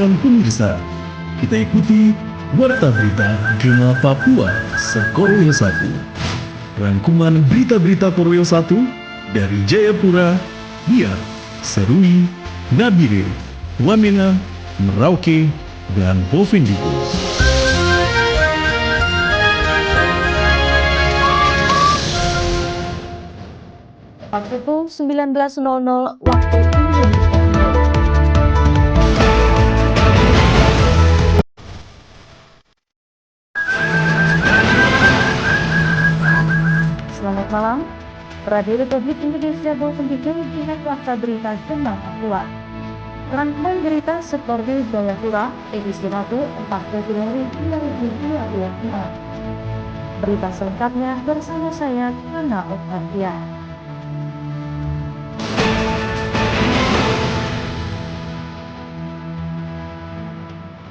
dan pemirsa, kita ikuti Warta Berita Jurnal Papua Sekorwil 1. Rangkuman berita-berita Korwil 1 dari Jayapura, Biak, Serui, Nabire, Wamena, Merauke, dan Bovendigul. Pukul 19.00 waktu Indonesia. Selamat malam, Radio Republik Indonesia Bovendigul dengan Warta Berita Jurnal Papua. Rangkuman berita Sekorwil Jayapura, edisi 1, 4 Februari 2024. Berita selengkapnya bersama saya, Nana Oktantia.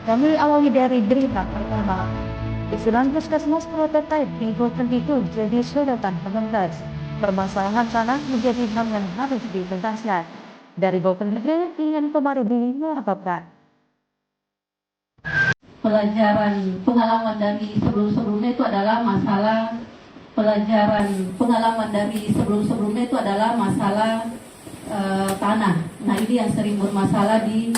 Kami awali dari berita pertama. Usulan puskesmas prototipe di Bovendigul jadi sorotan pengentas. Permasalahan tanah menjadi hal yang harus dituntaskan. Dari Bovendigul ingin Komarudi melaporkan. Pengalaman dari sebelum-sebelumnya itu adalah masalah tanah. Nah, ini yang sering bermasalah di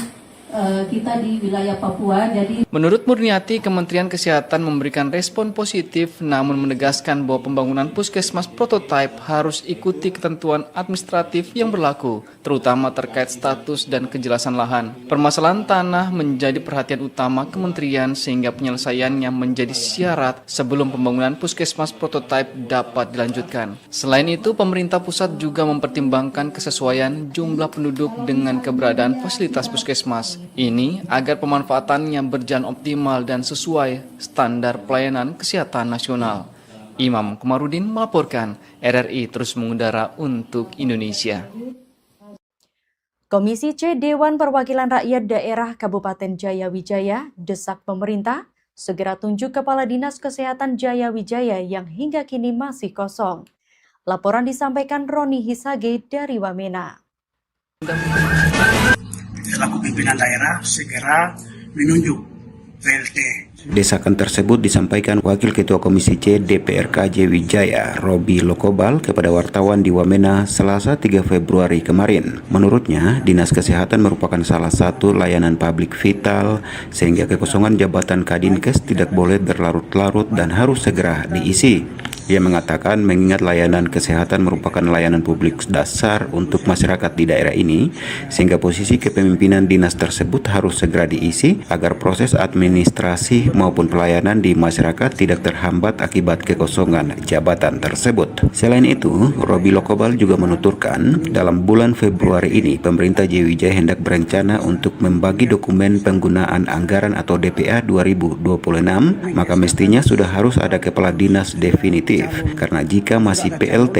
kita di wilayah Papua. Jadi menurut Murniati, Kementerian Kesehatan memberikan respon positif namun menegaskan bahwa pembangunan puskesmas prototipe harus ikuti ketentuan administratif yang berlaku, terutama terkait status dan kejelasan lahan. Permasalahan tanah menjadi perhatian utama kementerian sehingga penyelesaiannya menjadi syarat sebelum pembangunan puskesmas prototipe dapat dilanjutkan. Selain itu, pemerintah pusat juga mempertimbangkan kesesuaian jumlah penduduk dengan keberadaan fasilitas puskesmas. Ini agar pemanfaatannya berjalan optimal dan sesuai standar pelayanan kesehatan nasional. Imam Komarudin melaporkan, RRI terus mengudara untuk Indonesia. Komisi C Dewan Perwakilan Rakyat Daerah Kabupaten Jayawijaya desak pemerintah segera tunjuk Kepala Dinas Kesehatan Jayawijaya yang hingga kini masih kosong. Laporan disampaikan Roni Hisage dari Wamena. Selaku pimpinan daerah segera menunjuk PLT. Desakan tersebut disampaikan Wakil Ketua Komisi C DPRK Jayawijaya, Robi Lokobal, kepada wartawan di Wamena Selasa 3 Februari kemarin. Menurutnya, Dinas Kesehatan merupakan salah satu layanan publik vital sehingga kekosongan jabatan Kadinkes tidak boleh berlarut-larut dan harus segera diisi. Ia mengatakan mengingat layanan kesehatan merupakan layanan publik dasar untuk masyarakat di daerah ini, sehingga posisi kepemimpinan dinas tersebut harus segera diisi agar proses administrasi maupun pelayanan di masyarakat tidak terhambat akibat kekosongan jabatan tersebut. Selain itu, Robi Lokobal juga menuturkan dalam bulan Februari ini pemerintah Jayawijaya hendak berencana untuk membagi dokumen penggunaan anggaran atau DPA 2026, maka mestinya sudah harus ada kepala dinas definitif. Karena jika masih PLT,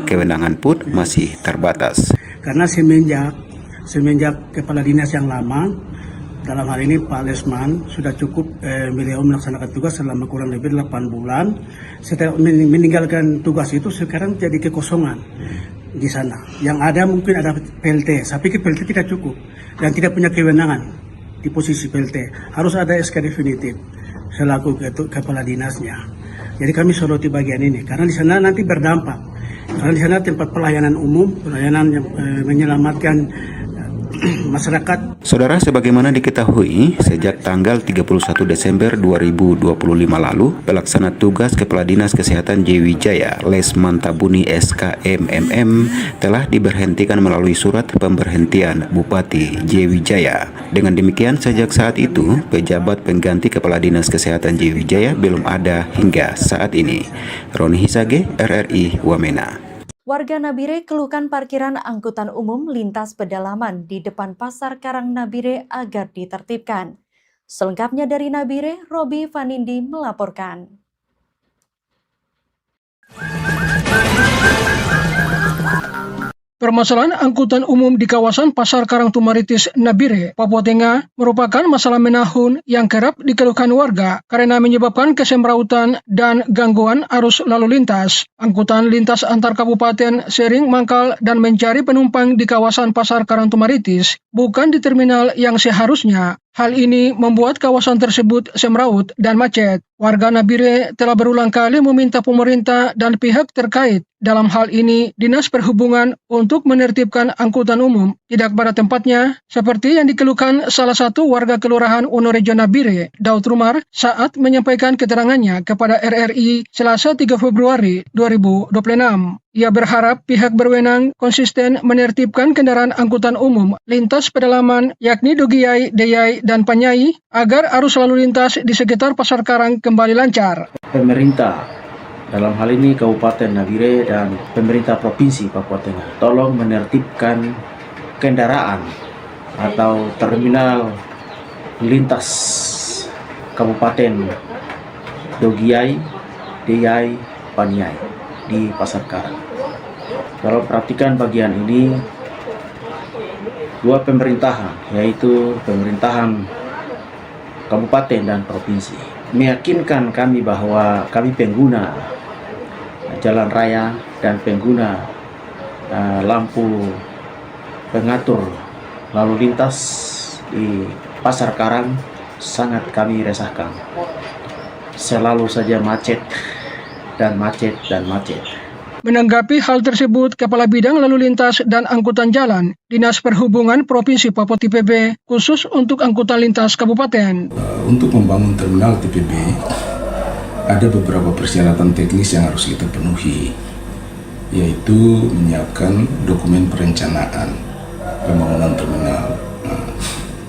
kewenangan pun masih terbatas. Karena semenjak kepala dinas yang lama, dalam hal ini Pak Lesman, sudah cukup beliau melaksanakan tugas selama kurang lebih 8 bulan. Setelah meninggalkan tugas itu, sekarang jadi kekosongan di sana. Yang ada mungkin ada PLT, tapi PLT tidak cukup dan tidak punya kewenangan di posisi PLT. Harus ada SK definitif selaku kepala dinasnya. Jadi kami soroti bagian ini karena di sana nanti berdampak. Karena di sana tempat pelayanan umum, pelayanan yang menyelamatkan masyarakat. Saudara, sebagaimana diketahui, sejak tanggal 31 Desember 2025 lalu, pelaksana tugas Kepala Dinas Kesehatan Jayawijaya, Lesman Tabuni SKMMM, telah diberhentikan melalui surat pemberhentian Bupati Jayawijaya. Dengan demikian, sejak saat itu, pejabat pengganti Kepala Dinas Kesehatan Jayawijaya belum ada hingga saat ini. Roni Hisage, RRI Wamena. Warga Nabire keluhkan parkiran angkutan umum lintas pedalaman di depan Pasar Karang Nabire agar ditertibkan. Selengkapnya dari Nabire, Robi Vanindi melaporkan. Permasalahan angkutan umum di kawasan Pasar Karang Tumaritis, Nabire, Papua Tengah merupakan masalah menahun yang kerap dikeluhkan warga karena menyebabkan kesemrautan dan gangguan arus lalu lintas. Angkutan lintas antar kabupaten sering mangkal dan mencari penumpang di kawasan Pasar Karang Tumaritis, bukan di terminal yang seharusnya. Hal ini membuat kawasan tersebut semraut dan macet. Warga Nabire telah berulang kali meminta pemerintah dan pihak terkait, dalam hal ini Dinas Perhubungan, untuk menertibkan angkutan umum tidak pada tempatnya, seperti yang dikeluhkan salah satu warga Kelurahan Wonorejo Nabire, Daud Rumar, saat menyampaikan keterangannya kepada RRI Selasa 3 Februari 2026. Ia berharap pihak berwenang konsisten menertibkan kendaraan angkutan umum lintas pedalaman yakni Dogiyai, Deyai, dan Panyai agar arus lalu lintas di sekitar Pasar Karang kembali lancar. Pemerintah, dalam hal ini Kabupaten Nabire dan pemerintah Provinsi Papua Tengah, tolong menertibkan kendaraan atau terminal lintas Kabupaten Dogiyai, Deyai, Panyai di Pasar Karang. Kalau perhatikan bagian ini, dua pemerintahan, yaitu pemerintahan kabupaten dan provinsi, meyakinkan kami bahwa kami pengguna jalan raya dan pengguna lampu pengatur lalu lintas di Pasar Karang sangat kami resahkan. Selalu saja macet dan macet dan macet. Menanggapi hal tersebut, Kepala Bidang Lalu Lintas dan Angkutan Jalan, Dinas Perhubungan Provinsi Papua TPB, khusus untuk angkutan lintas kabupaten. Untuk membangun terminal TPB, ada beberapa persyaratan teknis yang harus kita penuhi, yaitu menyiapkan dokumen perencanaan pembangunan terminal.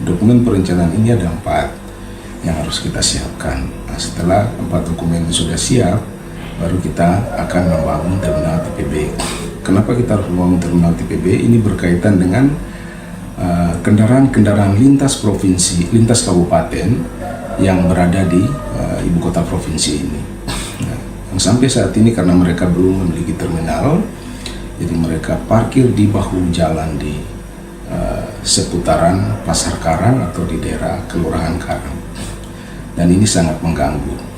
Dokumen perencanaan ini ada 4 yang harus kita siapkan. Setelah 4 dokumen itu sudah siap, baru kita akan membangun terminal TPB. Kenapa kita harus membangun terminal TPB? Ini berkaitan dengan kendaraan-kendaraan lintas provinsi, lintas kabupaten yang berada di ibu kota provinsi ini. Yang sampai saat ini karena mereka belum memiliki terminal, jadi mereka parkir di bahu jalan di seputaran Pasar Karang atau di daerah Kelurahan Karang. Dan ini sangat mengganggu.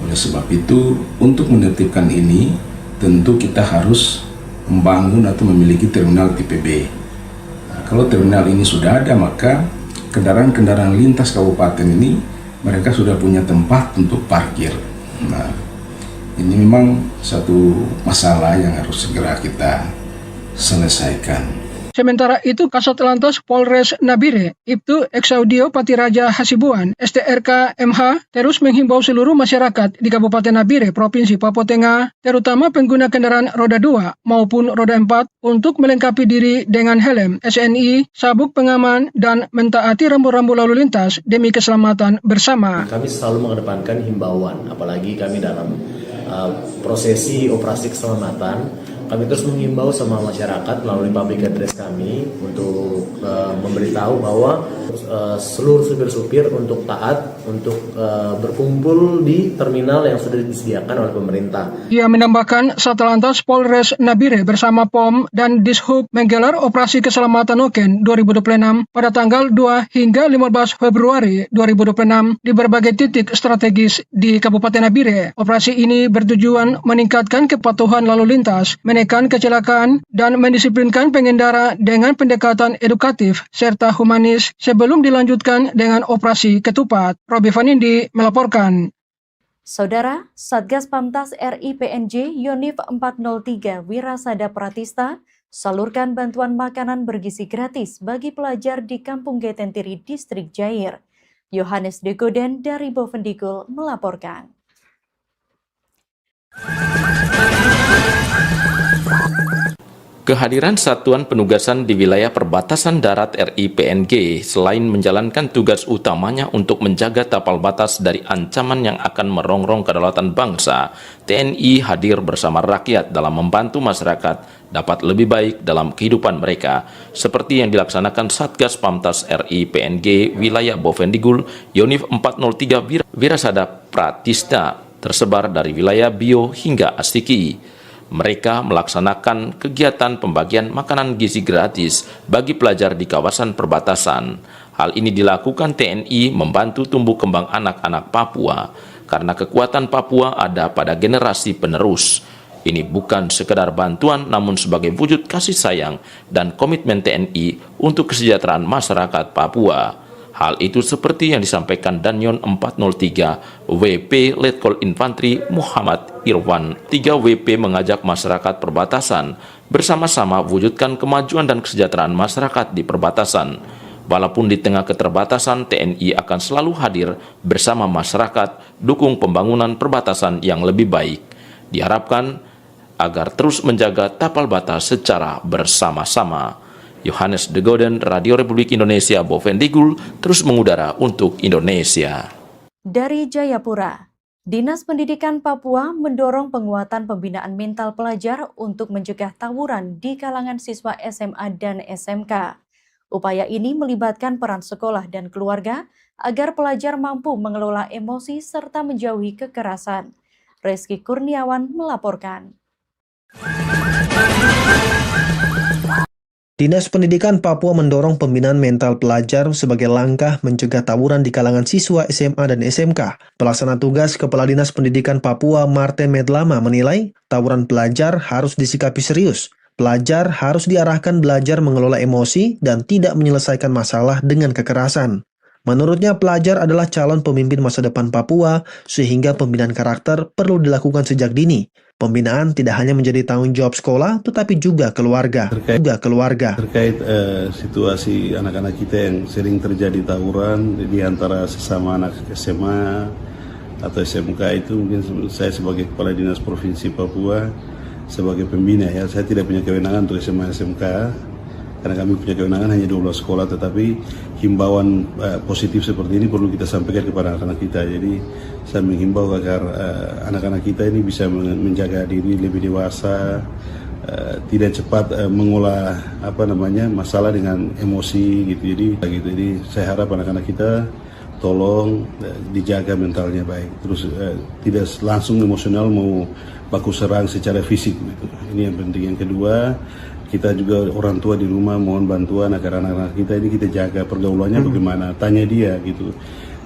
Oleh sebab itu, untuk menertibkan ini, tentu kita harus membangun atau memiliki terminal TPB. Kalau terminal ini sudah ada, maka kendaraan-kendaraan lintas kabupaten ini, mereka sudah punya tempat untuk parkir. Ini memang satu masalah yang harus segera kita selesaikan. Sementara itu, Kasat Lantas Polres Nabire, Ibtu Exaudio Patiraja Hasibuan, STRK MH, terus menghimbau seluruh masyarakat di Kabupaten Nabire, Provinsi Papua Tengah, terutama pengguna kendaraan roda 2 maupun roda 4, untuk melengkapi diri dengan helm, SNI, sabuk pengaman, dan mentaati rambu-rambu lalu lintas demi keselamatan bersama. Kami selalu mengedepankan himbauan, apalagi kami dalam prosesi operasi keselamatan. Kami terus menghimbau sama masyarakat melalui public address kami untuk memberitahu bahwa seluruh supir-supir untuk taat untuk berkumpul di terminal yang sudah disediakan oleh pemerintah. Ia menambahkan Satlantas Polres Nabire bersama POM dan Dishub menggelar operasi keselamatan Oken 2026 pada tanggal 2 hingga 15 Februari 2026 di berbagai titik strategis di Kabupaten Nabire. Operasi ini bertujuan meningkatkan kepatuhan lalu lintas, menekan kecelakaan, dan mendisiplinkan pengendara dengan pendekatan edukatif serta humanis sebelum dilanjutkan dengan operasi ketupat. Robi Vanindi melaporkan. Saudara, Satgas Pamtas RI PNJ Yonif 403 Wirasada Pratista salurkan bantuan makanan bergizi gratis bagi pelajar di Kampung Getentiri, Distrik Jair. Yohanes Degoden dari Bovendigul melaporkan. Kehadiran Satuan Penugasan di wilayah perbatasan darat RI PNG selain menjalankan tugas utamanya untuk menjaga tapal batas dari ancaman yang akan merongrong kedaulatan bangsa, TNI hadir bersama rakyat dalam membantu masyarakat dapat lebih baik dalam kehidupan mereka, seperti yang dilaksanakan Satgas Pamtas RI PNG wilayah Bovendigul Yonif 403 Wirasada Pratista tersebar dari wilayah Bio hingga Astiki. Mereka melaksanakan kegiatan pembagian makanan gizi gratis bagi pelajar di kawasan perbatasan. Hal ini dilakukan TNI membantu tumbuh kembang anak-anak Papua, karena kekuatan Papua ada pada generasi penerus. Ini bukan sekedar bantuan, namun sebagai wujud kasih sayang dan komitmen TNI untuk kesejahteraan masyarakat Papua. Hal itu seperti yang disampaikan Danyon 403 WP Letkol Infantri Muhammad Irwan. 3 WP mengajak masyarakat perbatasan bersama-sama wujudkan kemajuan dan kesejahteraan masyarakat di perbatasan. Walaupun di tengah keterbatasan, TNI akan selalu hadir bersama masyarakat, dukung pembangunan perbatasan yang lebih baik. Diharapkan agar terus menjaga tapal batas secara bersama-sama. Yohanes De Goden, Radio Republik Indonesia, Bovendigul, terus mengudara untuk Indonesia. Dari Jayapura, Dinas Pendidikan Papua mendorong penguatan pembinaan mental pelajar untuk mencegah tawuran di kalangan siswa SMA dan SMK. Upaya ini melibatkan peran sekolah dan keluarga agar pelajar mampu mengelola emosi serta menjauhi kekerasan. Reski Kurniawan melaporkan. Dinas Pendidikan Papua mendorong pembinaan mental pelajar sebagai langkah mencegah tawuran di kalangan siswa SMA dan SMK. Pelaksana tugas Kepala Dinas Pendidikan Papua Martin Medlama menilai tawuran pelajar harus disikapi serius. Pelajar harus diarahkan belajar mengelola emosi dan tidak menyelesaikan masalah dengan kekerasan. Menurutnya, pelajar adalah calon pemimpin masa depan Papua, sehingga pembinaan karakter perlu dilakukan sejak dini. Pembinaan tidak hanya menjadi tanggung jawab sekolah, tetapi juga keluarga. Terkait situasi anak-anak kita yang sering terjadi tawuran di antara sesama anak SMA atau SMK, itu mungkin saya sebagai Kepala Dinas Provinsi Papua, sebagai pembina ya, saya tidak punya kewenangan untuk SMA SMK, karena kami punya kewenangan hanya 12 sekolah, tetapi himbauan positif seperti ini perlu kita sampaikan kepada anak-anak kita. Jadi saya menghimbau agar anak-anak kita ini bisa menjaga diri lebih dewasa, tidak cepat mengolah masalah dengan emosi gitu. Jadi saya harap anak-anak kita tolong dijaga mentalnya baik, terus tidak langsung emosional mau baku serang secara fisik gitu. Ini yang penting. Yang kedua, kita juga orang tua di rumah mohon bantuan agar anak-anak kita ini kita jaga pergaulannya bagaimana, tanya dia gitu,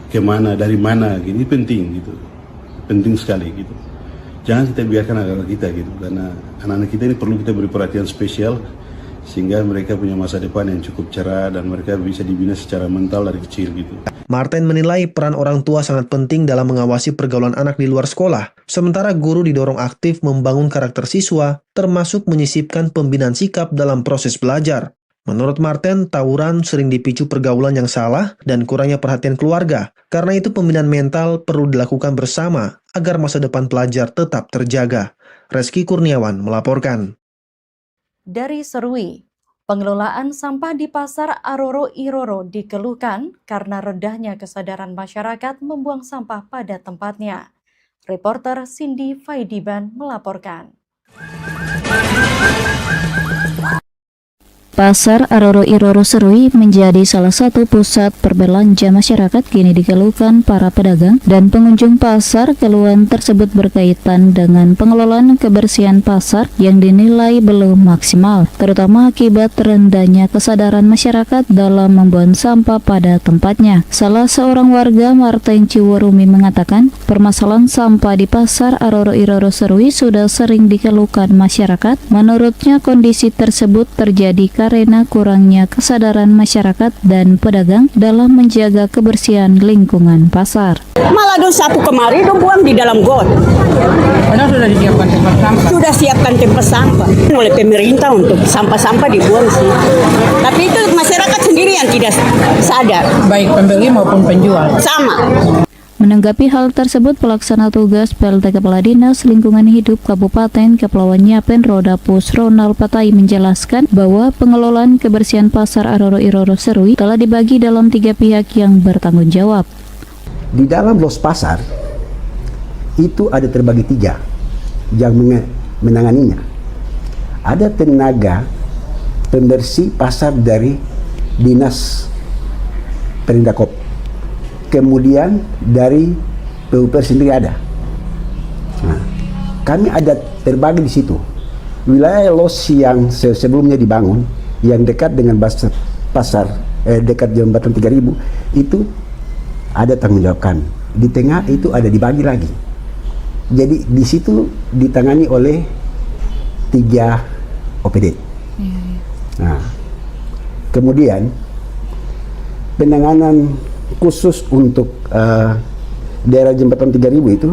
kemana, dari mana, ini penting gitu, penting sekali gitu. Jangan kita biarkan anak-anak kita gitu, karena anak-anak kita ini perlu kita beri perhatian spesial sehingga mereka punya masa depan yang cukup cerah dan mereka bisa dibina secara mental dari kecil gitu. Martin menilai peran orang tua sangat penting dalam mengawasi pergaulan anak di luar sekolah, sementara guru didorong aktif membangun karakter siswa, termasuk menyisipkan pembinaan sikap dalam proses belajar. Menurut Martin, tawuran sering dipicu pergaulan yang salah dan kurangnya perhatian keluarga. Karena itu pembinaan mental perlu dilakukan bersama agar masa depan pelajar tetap terjaga. Reski Kurniawan melaporkan. Dari Serui, pengelolaan sampah di Pasar Aroro Iroro dikeluhkan karena rendahnya kesadaran masyarakat membuang sampah pada tempatnya. Reporter Cindy Faidiban melaporkan. Pasar Aroro Iroro Serui menjadi salah satu pusat berbelanja masyarakat kini dikeluhkan para pedagang dan pengunjung pasar. Keluhan tersebut berkaitan dengan pengelolaan kebersihan pasar yang dinilai belum maksimal, terutama akibat rendahnya kesadaran masyarakat dalam membuang sampah pada tempatnya. Salah seorang warga Marteng Ciwarumi mengatakan, permasalahan sampah di Pasar Aroro Iroro Serui sudah sering dikeluhkan masyarakat. Menurutnya kondisi tersebut terjadi karena kurangnya kesadaran masyarakat dan pedagang dalam menjaga kebersihan lingkungan pasar. Malah dong sapu kemari dong buang di dalam got. Padahal sudah disiapkan tempat sampah. Sudah siapkan tempat sampah oleh pemerintah untuk sampah-sampah dibuang sih. Tapi itu masyarakat sendiri yang tidak sadar. Baik pembeli maupun penjual. Sama. Menanggapi hal tersebut, pelaksana tugas PLT Kepala Dinas Lingkungan Hidup Kabupaten Kepulauan Yapen Rodapus Ronald Patai menjelaskan bahwa pengelolaan kebersihan Pasar Aroro Iroro Serui telah dibagi dalam 3 pihak yang bertanggung jawab. Di dalam los pasar itu ada terbagi 3 yang menanganinya. Ada tenaga pembersih pasar dari Dinas Perindakop. Kemudian dari PUPR sendiri ada. Nah, kami ada terbagi di situ. Wilayah los yang sebelumnya dibangun, yang dekat dengan pasar dekat jembatan 3000 itu ada tanggung jawab kami. Di tengah itu ada dibagi lagi. Jadi di situ ditangani oleh 3 OPD. Nah, kemudian penanganan khusus untuk daerah jembatan 3000 itu,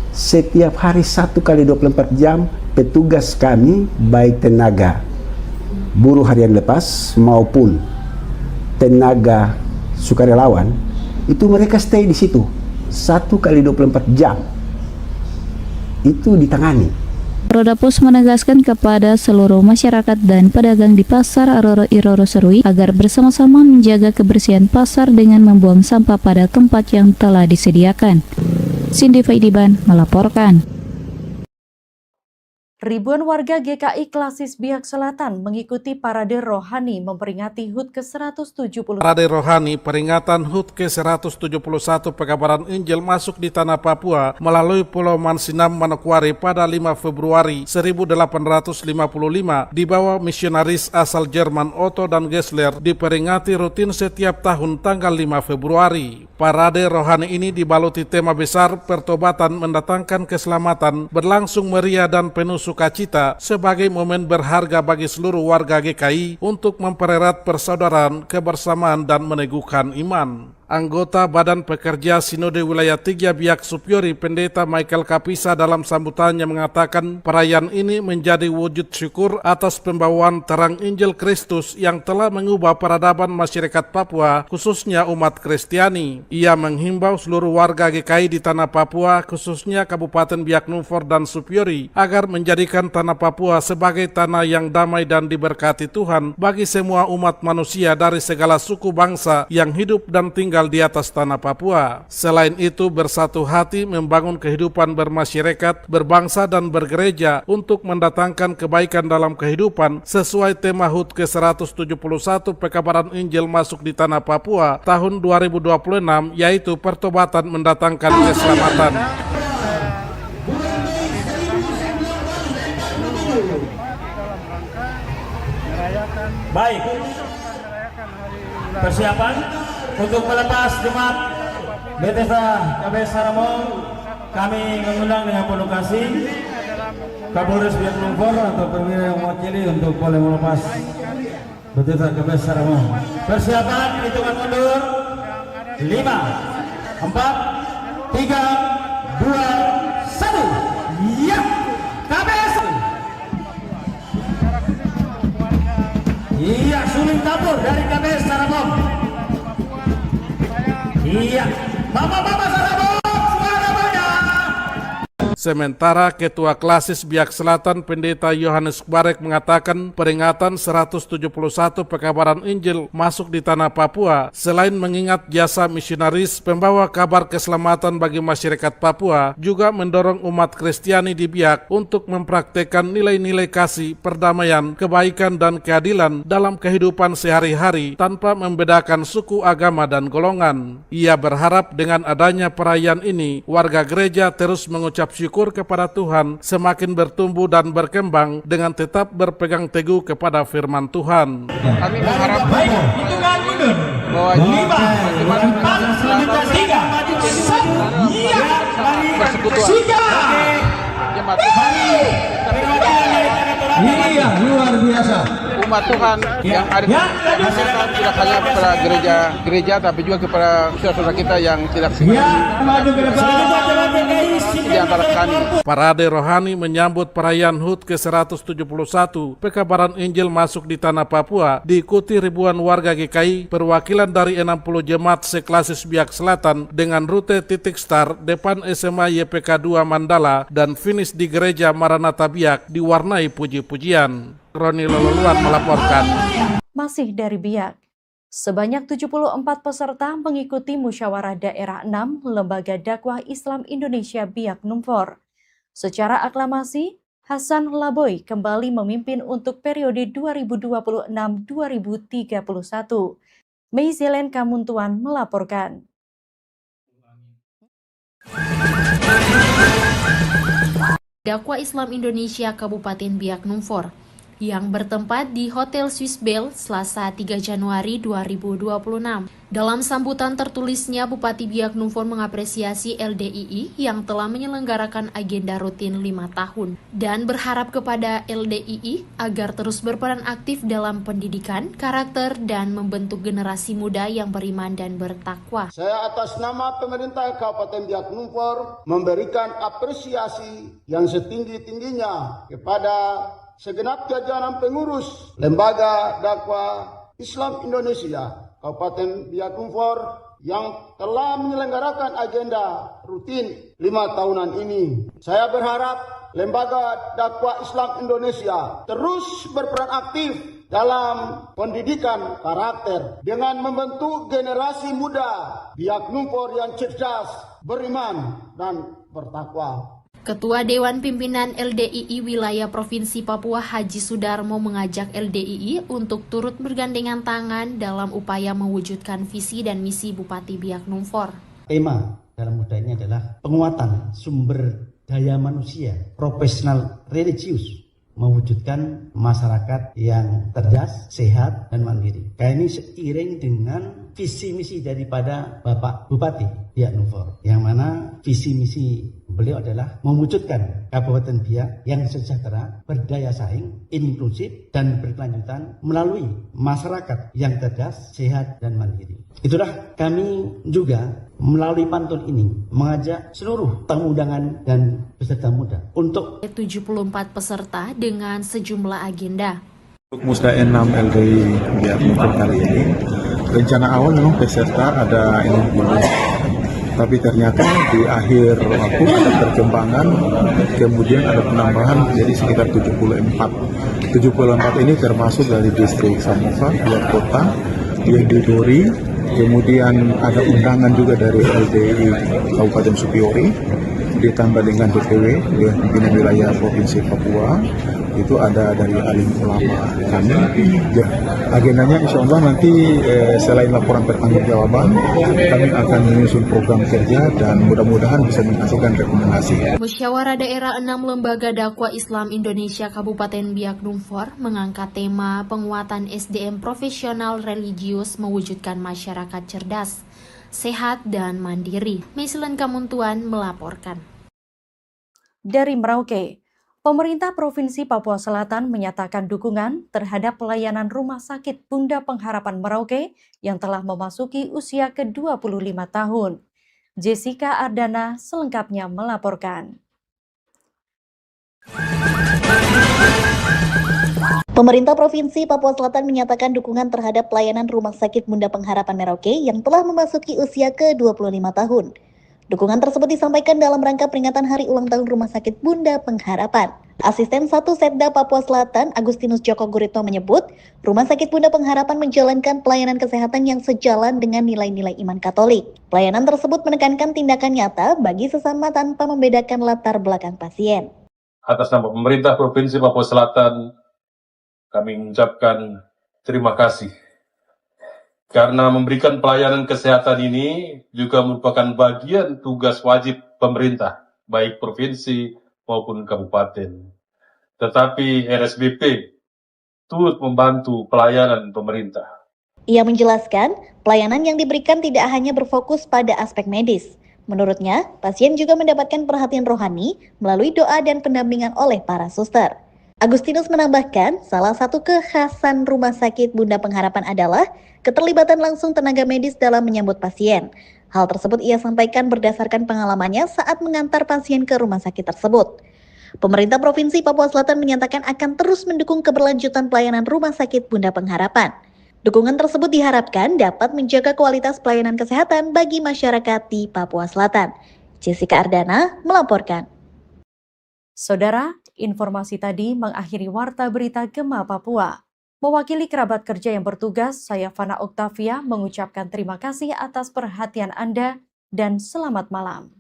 setiap hari 1 kali 24 jam petugas kami, baik tenaga buruh harian lepas maupun tenaga sukarelawan, itu mereka stay di situ 1 kali 24 jam, itu ditangani. Rodapus menegaskan kepada seluruh masyarakat dan pedagang di Pasar Iroro Serui agar bersama-sama menjaga kebersihan pasar dengan membuang sampah pada tempat yang telah disediakan. Cindy Faidiban melaporkan. Ribuan warga GKI Klasis Biak Selatan mengikuti parade rohani memperingati HUT ke-170. Parade rohani peringatan HUT ke-171 pekabaran Injil masuk di tanah Papua melalui Pulau Mansinam, Manokwari pada 5 Februari 1855 dibawa misionaris asal Jerman Otto dan Gessler diperingati rutin setiap tahun tanggal 5 Februari. Parade rohani ini dibaluti tema besar pertobatan mendatangkan keselamatan, berlangsung meriah dan penuh sukacita sebagai momen berharga bagi seluruh warga GKI untuk mempererat persaudaraan, kebersamaan dan meneguhkan iman. Anggota Badan Pekerja Sinode Wilayah 3 Biak Supiori, Pendeta Michael Kapisa dalam sambutannya mengatakan perayaan ini menjadi wujud syukur atas pembawaan terang Injil Kristus yang telah mengubah peradaban masyarakat Papua, khususnya umat Kristiani. Ia menghimbau seluruh warga GKI di tanah Papua, khususnya Kabupaten Biak Numfor dan Supiori, agar menjadikan tanah Papua sebagai tanah yang damai dan diberkati Tuhan bagi semua umat manusia dari segala suku bangsa yang hidup dan tinggal di atas tanah Papua. Selain itu, bersatu hati membangun kehidupan bermasyarakat, berbangsa dan bergereja untuk mendatangkan kebaikan dalam kehidupan sesuai tema HUT ke-171 pekabaran Injil masuk di tanah Papua tahun 2026, yaitu pertobatan mendatangkan keselamatan. Baik, persiapan untuk melepas jemaat Bethesda KBS Saramong, kami mengundang dengan penuh kasih Kapolres Biak Numfor atau perwira yang mewakili untuk boleh melepas Bethesda KBS Saramong. Persiapan, hitungan mundur 5, 4, 3, 2, 1, ya, KBS. Iya, suling tabur dari KBS Saramong. Iya, Bapak-bapak Saramong, semuanya banyak. Sementara Ketua Klasis Biak Selatan Pendeta Yohanes Barek mengatakan peringatan 171 pekabaran Injil masuk di tanah Papua selain mengingat jasa misionaris pembawa kabar keselamatan bagi masyarakat Papua, juga mendorong umat Kristiani di Biak untuk mempraktekkan nilai-nilai kasih, perdamaian, kebaikan dan keadilan dalam kehidupan sehari-hari tanpa membedakan suku, agama dan golongan. Ia berharap dengan adanya perayaan ini warga gereja terus mengucap syukur kepada Tuhan, semakin bertumbuh dan berkembang dengan tetap berpegang teguh kepada firman Tuhan. Kami mengharap bahwa iya, luar biasa. Umat Tuhan yang ada di masyarakat tidak hanya kepada gereja tapi juga kepada saudara kita yang tidak di antara kami. Parade rohani menyambut perayaan HUT ke-171 pekabaran Injil masuk di tanah Papua diikuti ribuan warga GKI perwakilan dari 60 jemaat seklasis Biak Selatan dengan rute titik start depan SMA YPK 2 Mandala dan finish di gereja Maranatha Biak diwarnai puji-pujian. Roni Lololuan melaporkan. Masih dari Biak, sebanyak 74 peserta mengikuti Musyawarah Daerah 6 Lembaga Dakwah Islam Indonesia Biak Numfor. Secara aklamasi, Hasan Laboy kembali memimpin untuk periode 2026-2031. Meizelen Kamuntuan melaporkan. Dakwah Islam Indonesia Kabupaten Biak Numfor yang bertempat di Hotel Swiss Bell Selasa 3 Januari 2026. Dalam sambutan tertulisnya, Bupati Biak Numfor mengapresiasi LDII yang telah menyelenggarakan agenda rutin 5 tahun dan berharap kepada LDII agar terus berperan aktif dalam pendidikan, karakter, dan membentuk generasi muda yang beriman dan bertakwa. Saya atas nama pemerintah Kabupaten Biak Numfor memberikan apresiasi yang setinggi-tingginya kepada segenap jajaran pengurus Lembaga Dakwah Islam Indonesia Kabupaten Biak Numfor yang telah menyelenggarakan agenda rutin 5 tahunan ini. Saya berharap Lembaga Dakwah Islam Indonesia terus berperan aktif dalam pendidikan karakter dengan membentuk generasi muda Biak Numfor yang cerdas, beriman, dan bertakwa. Ketua Dewan Pimpinan LDII Wilayah Provinsi Papua Haji Sudarmo mengajak LDII untuk turut bergandengan tangan dalam upaya mewujudkan visi dan misi Bupati Biak Numfor. Tema dalam muda ini adalah penguatan sumber daya manusia, profesional religius, mewujudkan masyarakat yang cerdas, sehat, dan mandiri. Ini seiring dengan visi misi daripada Bapak Bupati Biak Numfor, yang mana visi misi beliau adalah mewujudkan Kabupaten Biak yang sejahtera, berdaya saing, inklusif, dan berkelanjutan melalui masyarakat yang cerdas, sehat, dan mandiri. Itulah kami juga melalui pantun ini mengajak seluruh tamu undangan dan peserta muda untuk 74 peserta dengan sejumlah agenda. Untuk Musda N6 LDI Biak Numfor kali ini, rencana awal memang peserta ada 60. Tapi ternyata di akhir waktu ada perkembangan, kemudian ada penambahan jadi sekitar 74. 74 ini termasuk dari distrik Samova, luar kota, yang di Dori, kemudian ada undangan juga dari LDI Kabupaten Supiori, ditambah dengan DPW, pimpinan wilayah Provinsi Papua, itu ada dari alim ulama kami. Ya, agendanya insya Allah nanti selain laporan pertanggungjawaban, kami akan menyusun program kerja dan mudah-mudahan bisa menghasilkan rekomendasi. Musyawarah Daerah 6 Lembaga Dakwah Islam Indonesia Kabupaten Biak Numfor mengangkat tema penguatan SDM profesional religius mewujudkan masyarakat cerdas, sehat, dan mandiri. Meislen Kamuntuan melaporkan. Dari Merauke, pemerintah Provinsi Papua Selatan menyatakan dukungan terhadap pelayanan Rumah Sakit Bunda Pengharapan Merauke yang telah memasuki usia ke-25 tahun. Jessica Ardana selengkapnya melaporkan. Pemerintah Provinsi Papua Selatan menyatakan dukungan terhadap pelayanan Rumah Sakit Bunda Pengharapan Merauke yang telah memasuki usia ke-25 tahun. Dukungan tersebut disampaikan dalam rangka peringatan Hari Ulang Tahun Rumah Sakit Bunda Pengharapan. Asisten 1 Setda Papua Selatan, Agustinus Joko Guritno menyebut, Rumah Sakit Bunda Pengharapan menjalankan pelayanan kesehatan yang sejalan dengan nilai-nilai iman Katolik. Pelayanan tersebut menekankan tindakan nyata bagi sesama tanpa membedakan latar belakang pasien. Atas nama pemerintah Provinsi Papua Selatan, kami mengucapkan terima kasih. Karena memberikan pelayanan kesehatan ini juga merupakan bagian tugas wajib pemerintah, baik provinsi maupun kabupaten. Tetapi RSBP turut membantu pelayanan pemerintah. Ia menjelaskan, pelayanan yang diberikan tidak hanya berfokus pada aspek medis. Menurutnya, pasien juga mendapatkan perhatian rohani melalui doa dan pendampingan oleh para suster. Agustinus menambahkan, salah satu kekhasan Rumah Sakit Bunda Pengharapan adalah keterlibatan langsung tenaga medis dalam menyambut pasien. Hal tersebut ia sampaikan berdasarkan pengalamannya saat mengantar pasien ke rumah sakit tersebut. Pemerintah Provinsi Papua Selatan menyatakan akan terus mendukung keberlanjutan pelayanan Rumah Sakit Bunda Pengharapan. Dukungan tersebut diharapkan dapat menjaga kualitas pelayanan kesehatan bagi masyarakat di Papua Selatan. Jessica Ardana melaporkan. Saudara, informasi tadi mengakhiri Warta Berita Gema Papua. Mewakili kerabat kerja yang bertugas, saya Fana Oktavia mengucapkan terima kasih atas perhatian Anda dan selamat malam.